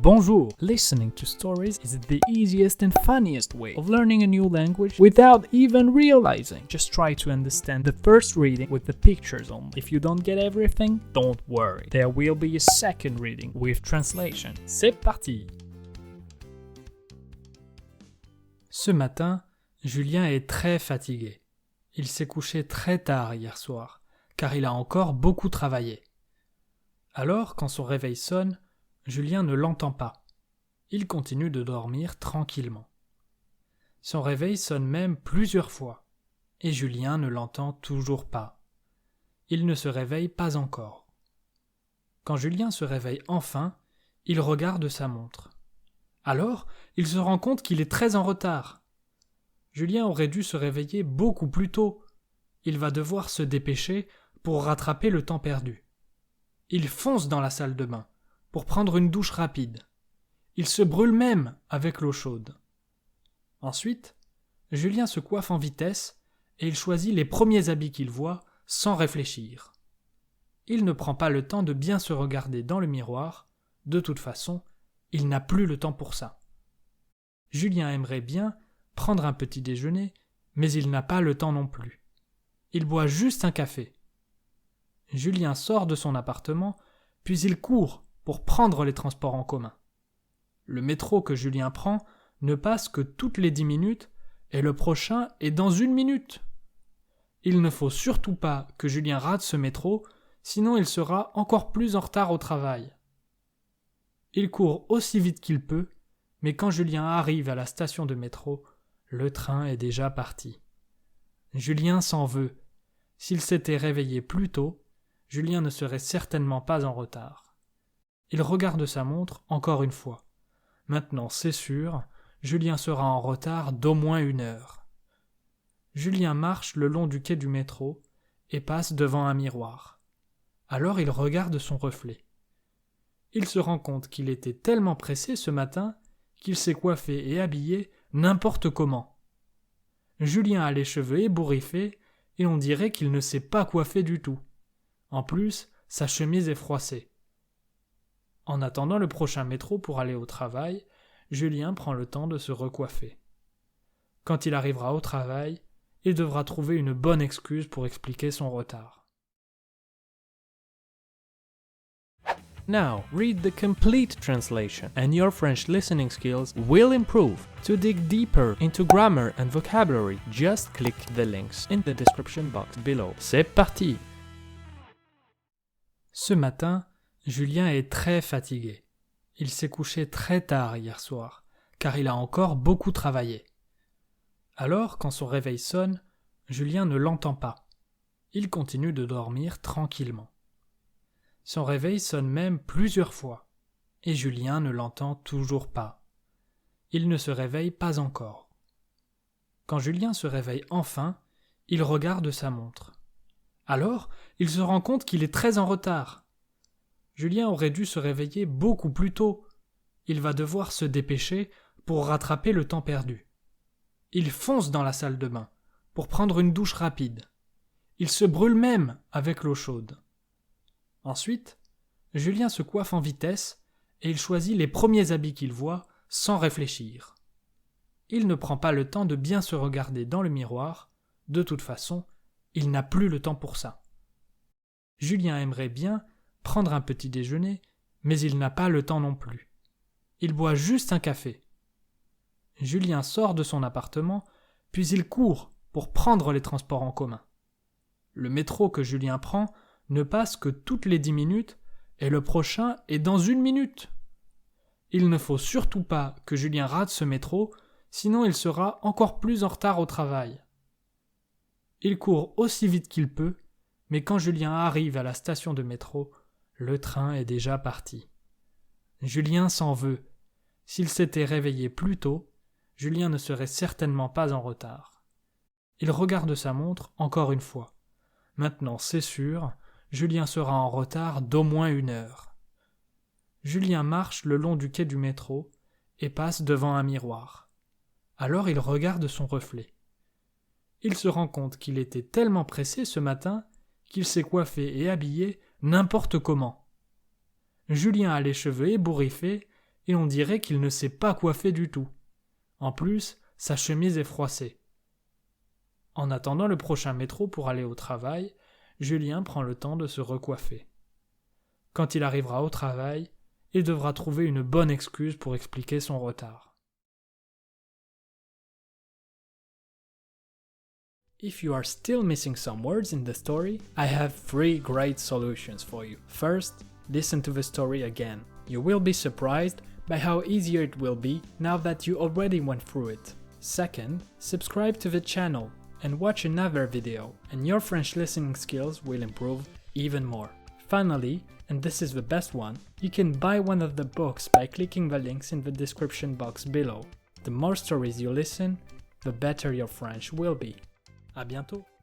Bonjour! Listening to stories is the easiest and funniest way of learning a new language without even realizing. Just try to understand the first reading with the pictures only. If you don't get everything, don't worry. There will be a second reading with translation. C'est parti! Ce matin, Julien est très fatigué. Il s'est couché très tard hier soir, car il a encore beaucoup travaillé. Alors, quand son réveil sonne, Julien ne l'entend pas. Il continue de dormir tranquillement. Son réveil sonne même plusieurs fois, et Julien ne l'entend toujours pas. Il ne se réveille pas encore. Quand Julien se réveille enfin, il regarde sa montre. Alors, il se rend compte qu'il est très en retard. Julien aurait dû se réveiller beaucoup plus tôt. Il va devoir se dépêcher pour rattraper le temps perdu. Il fonce dans la salle de bain pour prendre une douche rapide. Il se brûle même avec l'eau chaude. Ensuite, Julien se coiffe en vitesse et il choisit les premiers habits qu'il voit sans réfléchir. Il ne prend pas le temps de bien se regarder dans le miroir. De toute façon, il n'a plus le temps pour ça. Julien aimerait bien prendre un petit déjeuner, mais il n'a pas le temps non plus. Il boit juste un café. Julien sort de son appartement, puis il court pour prendre les transports en commun. Le métro que Julien prend ne passe que toutes les 10 minutes et le prochain est dans 1 minute. Il ne faut surtout pas que Julien rate ce métro, sinon il sera encore plus en retard au travail. Il court aussi vite qu'il peut, mais quand Julien arrive à la station de métro, le train est déjà parti. Julien s'en veut. S'il s'était réveillé plus tôt, Julien ne serait certainement pas en retard. Il regarde sa montre encore une fois. Maintenant, c'est sûr, Julien sera en retard d'au moins 1 heure. Julien marche le long du quai du métro et passe devant un miroir. Alors il regarde son reflet. Il se rend compte qu'il était tellement pressé ce matin qu'il s'est coiffé et habillé n'importe comment. Julien a les cheveux ébouriffés et on dirait qu'il ne s'est pas coiffé du tout. En plus, sa chemise est froissée. En attendant le prochain métro pour aller au travail, Julien prend le temps de se recoiffer. Quand il arrivera au travail, il devra trouver une bonne excuse pour expliquer son retard. Now, read the complete translation and your French listening skills will improve. To dig deeper into grammar and vocabulary, just click the links in the description box below. C'est parti! Ce matin, Julien est très fatigué. Il s'est couché très tard hier soir, car il a encore beaucoup travaillé. Alors, quand son réveil sonne, Julien ne l'entend pas. Il continue de dormir tranquillement. Son réveil sonne même plusieurs fois, et Julien ne l'entend toujours pas. Il ne se réveille pas encore. Quand Julien se réveille enfin, il regarde sa montre. Alors, il se rend compte qu'il est très en retard. Julien aurait dû se réveiller beaucoup plus tôt. Il va devoir se dépêcher pour rattraper le temps perdu. Il fonce dans la salle de bain pour prendre une douche rapide. Il se brûle même avec l'eau chaude. Ensuite, Julien se coiffe en vitesse et il choisit les premiers habits qu'il voit sans réfléchir. Il ne prend pas le temps de bien se regarder dans le miroir. De toute façon, il n'a plus le temps pour ça. Julien aimerait bien prendre un petit déjeuner, mais il n'a pas le temps non plus. Il boit juste un café. Julien sort de son appartement, puis il court pour prendre les transports en commun. Le métro que Julien prend ne passe que toutes les 10 minutes et le prochain est dans 1 minute. Il ne faut surtout pas que Julien rate ce métro, sinon il sera encore plus en retard au travail. Il court aussi vite qu'il peut, mais quand Julien arrive à la station de métro, le train est déjà parti. Julien s'en veut. S'il s'était réveillé plus tôt, Julien ne serait certainement pas en retard. Il regarde sa montre encore une fois. Maintenant, c'est sûr, Julien sera en retard d'au moins 1 heure. Julien marche le long du quai du métro et passe devant un miroir. Alors il regarde son reflet. Il se rend compte qu'il était tellement pressé ce matin qu'il s'est coiffé et habillé n'importe comment. Julien a les cheveux ébouriffés et on dirait qu'il ne s'est pas coiffé du tout. En plus, sa chemise est froissée. En attendant le prochain métro pour aller au travail, Julien prend le temps de se recoiffer. Quand il arrivera au travail, il devra trouver une bonne excuse pour expliquer son retard. If you are still missing some words in the story, I have 3 great solutions for you. First, listen to the story again. You will be surprised by how easier it will be now that you already went through it. Second, subscribe to the channel and watch another video, and your French listening skills will improve even more. Finally, and this is the best one, you can buy one of the books by clicking the links in the description box below. The more stories you listen, the better your French will be. À bientôt!